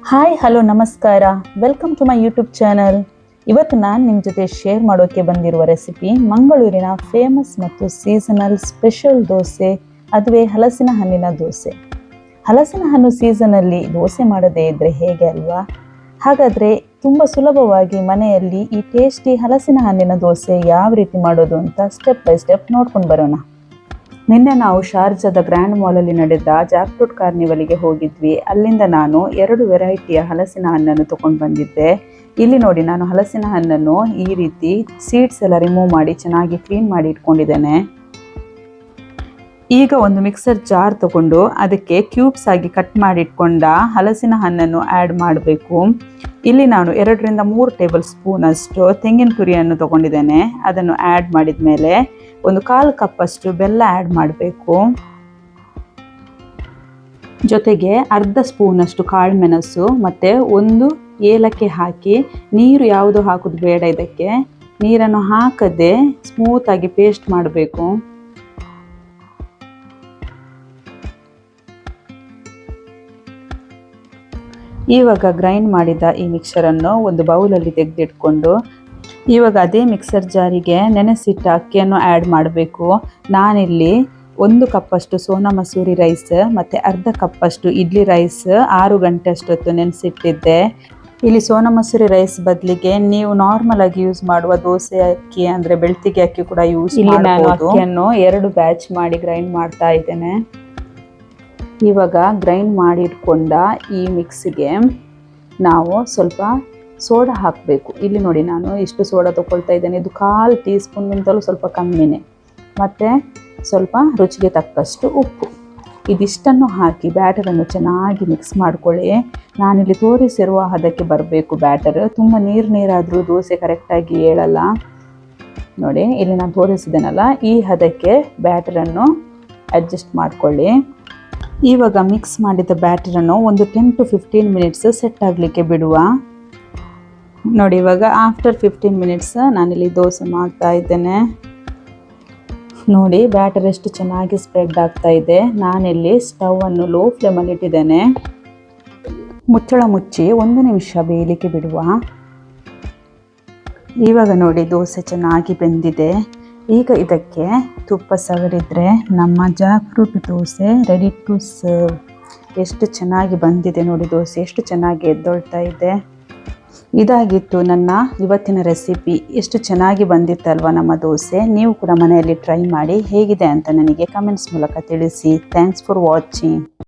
Hi hello ನಮಸ್ಕಾರ, welcome to my YouTube channel. ಇವತ್ತು ನಾನು ನಿಮ್ಮ ಜೊತೆ ಶೇರ್ ಮಾಡೋಕ್ಕೆ ಬಂದಿರುವ ರೆಸಿಪಿ ಮಂಗಳೂರಿನ ಫೇಮಸ್ ಮತ್ತು ಸೀಸನಲ್ ಸ್ಪೆಷಲ್ ದೋಸೆ, ಅದುವೇ ಹಲಸಿನ ಹಣ್ಣಿನ ದೋಸೆ. ಹಲಸಿನ ಹಣ್ಣು ಸೀಸನಲ್ಲಿ ದೋಸೆ ಮಾಡದೇ ಇದ್ದರೆ ಹೇಗೆ ಅಲ್ವಾ? ಹಾಗಾದರೆ ತುಂಬ ಸುಲಭವಾಗಿ ಮನೆಯಲ್ಲಿ ಈ ಟೇಸ್ಟಿ ಹಲಸಿನ ಹಣ್ಣಿನ ದೋಸೆ ಯಾವ ರೀತಿ ಮಾಡೋದು ಅಂತ ಸ್ಟೆಪ್ ಬೈ ಸ್ಟೆಪ್ ನೋಡ್ಕೊಂಡು ಬರೋಣ. ನಿನ್ನೆ ನಾವು ಶಾರ್ಜಾದ ಗ್ರ್ಯಾಂಡ್ ಮಾಲಲ್ಲಿ ನಡೆದ ಜಾಕ್ಫ್ರೂಟ್ ಕಾರ್ನಿವಲಿಗೆ ಹೋಗಿದ್ವಿ. ಅಲ್ಲಿಂದ ನಾನು 2 ವೆರೈಟಿಯ ಹಲಸಿನ ಹಣ್ಣನ್ನು ತೊಗೊಂಡು ಬಂದಿದ್ದೆ. ಇಲ್ಲಿ ನೋಡಿ, ನಾನು ಹಲಸಿನ ಹಣ್ಣನ್ನು ಈ ರೀತಿ ಸೀಡ್ಸ್ ಎಲ್ಲ ರಿಮೂವ್ ಮಾಡಿ ಚೆನ್ನಾಗಿ ಕ್ಲೀನ್ ಮಾಡಿ ಇಟ್ಕೊಂಡಿದ್ದೇನೆ. ಈಗ ಒಂದು ಮಿಕ್ಸರ್ ಜಾರ್ ತಗೊಂಡು ಅದಕ್ಕೆ ಕ್ಯೂಬ್ಸ್ ಆಗಿ ಕಟ್ ಮಾಡಿ ಇಟ್ಕೊಂಡ ಹಲಸಿನ ಹಣ್ಣನ್ನು ಆ್ಯಡ್ ಮಾಡಬೇಕು. ಇಲ್ಲಿ ನಾನು 2 ರಿಂದ 3 ಟೇಬಲ್ ಸ್ಪೂನ್ ಅಷ್ಟು ತೆಂಗಿನ ತುರಿಯನ್ನು ತಗೊಂಡಿದ್ದೇನೆ. ಅದನ್ನು ಆ್ಯಡ್ ಮಾಡಿದ ಮೇಲೆ ಒಂದು 1/4 ಕಪ್ ಅಷ್ಟು ಬೆಲ್ಲ ಆ್ಯಡ್ ಮಾಡಬೇಕು. ಜೊತೆಗೆ ಅರ್ಧ ಸ್ಪೂನ್ ಅಷ್ಟು ಕಾಳುಮೆಣಸು ಮತ್ತು 1 ಏಲಕ್ಕಿ ಹಾಕಿ, ನೀರು ಯಾವುದು ಹಾಕೋದು ಬೇಡ, ಇದಕ್ಕೆ ನೀರನ್ನು ಹಾಕದೆ ಸ್ಮೂತಾಗಿ ಪೇಸ್ಟ್ ಮಾಡಬೇಕು. ಇವಾಗ ಗ್ರೈಂಡ್ ಮಾಡಿದ ಈ ಮಿಕ್ಸರನ್ನು ಒಂದು ಬೌಲಲ್ಲಿ ತೆಗೆದಿಟ್ಕೊಂಡು ಇವಾಗ ಅದೇ ಮಿಕ್ಸರ್ ಜಾರಿಗೆ ನೆನೆಸಿಟ್ಟ ಅಕ್ಕಿಯನ್ನು ಆ್ಯಡ್ ಮಾಡಬೇಕು. ನಾನಿಲ್ಲಿ 1 ಕಪ್ಪಷ್ಟು ಸೋನಾ ಮಸೂರಿ ರೈಸ್ ಮತ್ತು ಅರ್ಧ ಕಪ್ಪಷ್ಟು ಇಡ್ಲಿ ರೈಸ್ 6 ಗಂಟೆ ಅಷ್ಟೊತ್ತು ನೆನೆಸಿಟ್ಟಿದ್ದೆ. ಇಲ್ಲಿ ಸೋನಾ ಮಸೂರಿ ರೈಸ್ ಬದಲಿಗೆ ನೀವು ನಾರ್ಮಲ್ ಆಗಿ ಯೂಸ್ ಮಾಡುವ ದೋಸೆ ಅಕ್ಕಿ ಅಂದರೆ ಬೆಳ್ತಿಗೆ ಅಕ್ಕಿ ಕೂಡ ಯೂಸ್ ಮಾಡಬಹುದು. ನಾನು ಅಕ್ಕಿಯನ್ನು 2 ಬ್ಯಾಚ್ ಮಾಡಿ ಗ್ರೈಂಡ್ ಮಾಡ್ತಾ ಇದ್ದೇನೆ. ಇವಾಗ ಗ್ರೈಂಡ್ ಮಾಡಿ ಇಟ್ಕೊಂಡ ಈ ಮಿಕ್ಸಿಗೆ ನಾವು ಸ್ವಲ್ಪ ಸೋಡಾ ಹಾಕಬೇಕು. ಇಲ್ಲಿ ನೋಡಿ, ನಾನು ಇಷ್ಟು ಸೋಡಾ ತೊಗೊಳ್ತಾ ಇದ್ದೇನೆ. ಇದು 1/4 ಟೀ ಸ್ಪೂನ್ಗಿಂತಲೂ ಸ್ವಲ್ಪ ಕಮ್ಮಿನೇ. ಮತ್ತು ಸ್ವಲ್ಪ ರುಚಿಗೆ ತಕ್ಕಷ್ಟು ಉಪ್ಪು. ಇದಿಷ್ಟನ್ನು ಹಾಕಿ ಬ್ಯಾಟರನ್ನು ಚೆನ್ನಾಗಿ ಮಿಕ್ಸ್ ಮಾಡ್ಕೊಳ್ಳಿ. ನಾನಿಲ್ಲಿ ತೋರಿಸಿರುವ ಹದಕ್ಕೆ ಬರಬೇಕು ಬ್ಯಾಟರ್. ತುಂಬ ನೀರಾದರೂ ದೋಸೆ ಕರೆಕ್ಟಾಗಿ ಏಳಲ್ಲ. ನೋಡಿ, ಇಲ್ಲಿ ನಾನು ತೋರಿಸಿದ್ದೇನಲ್ಲ, ಈ ಹದಕ್ಕೆ ಬ್ಯಾಟರನ್ನು ಅಡ್ಜಸ್ಟ್ ಮಾಡಿಕೊಳ್ಳಿ. ಇವಾಗ ಮಿಕ್ಸ್ ಮಾಡಿದ ಬ್ಯಾಟರನ್ನು ಒಂದು 10 to 15 ಮಿನಿಟ್ಸ್ ಸೆಟ್ ಆಗಲಿಕ್ಕೆ ಬಿಡುವ. ನೋಡಿ, ಇವಾಗ ಆಫ್ಟರ್ 15 ಮಿನಿಟ್ಸ್ ನಾನಿಲ್ಲಿ ದೋಸೆ ಮಾಡ್ತಾ ಇದ್ದೇನೆ. ನೋಡಿ, ಬ್ಯಾಟರ್ ಎಷ್ಟು ಚೆನ್ನಾಗಿ ಸ್ಪ್ರೆಡ್ ಆಗ್ತಾ ಇದೆ. ನಾನಿಲ್ಲಿ ಸ್ಟವನ್ನು ಲೋ ಫ್ಲೇಮಲ್ಲಿ ಇಟ್ಟಿದ್ದೇನೆ. ಮುಚ್ಚಳ ಮುಚ್ಚಿ 1 ನಿಮಿಷ ಬೇಯಲಿಕ್ಕೆ ಬಿಡುವ. ಇವಾಗ ನೋಡಿ, ದೋಸೆ ಚೆನ್ನಾಗಿ ಬೆಂದಿದೆ. ಈಗ ಇದಕ್ಕೆ ತುಪ್ಪ ಸವರಿದ್ರೆ ನಮ್ಮ jackfruit dosa ready to serve. ಎಷ್ಟು ಚೆನ್ನಾಗಿ ಬಂದಿದೆ ನೋಡಿ, ದೋಸೆ ಎಷ್ಟು ಚೆನ್ನಾಗಿ ಎದ್ದೊಳ್ತಾ ಇದೆ. ಇದಾಗಿತ್ತು ನನ್ನ ಇವತ್ತಿನ ರೆಸಿಪಿ. ಎಷ್ಟು ಚೆನ್ನಾಗಿ ಬಂದಿತ್ತಲ್ವ ನಮ್ಮ ದೋಸೆ. ನೀವು ಕೂಡ ಮನೆಯಲ್ಲಿ ಟ್ರೈ ಮಾಡಿ ಹೇಗಿದೆ ಅಂತ ನನಗೆ ಕಮೆಂಟ್ಸ್ ಮೂಲಕ ತಿಳಿಸಿ. Thanks for watching.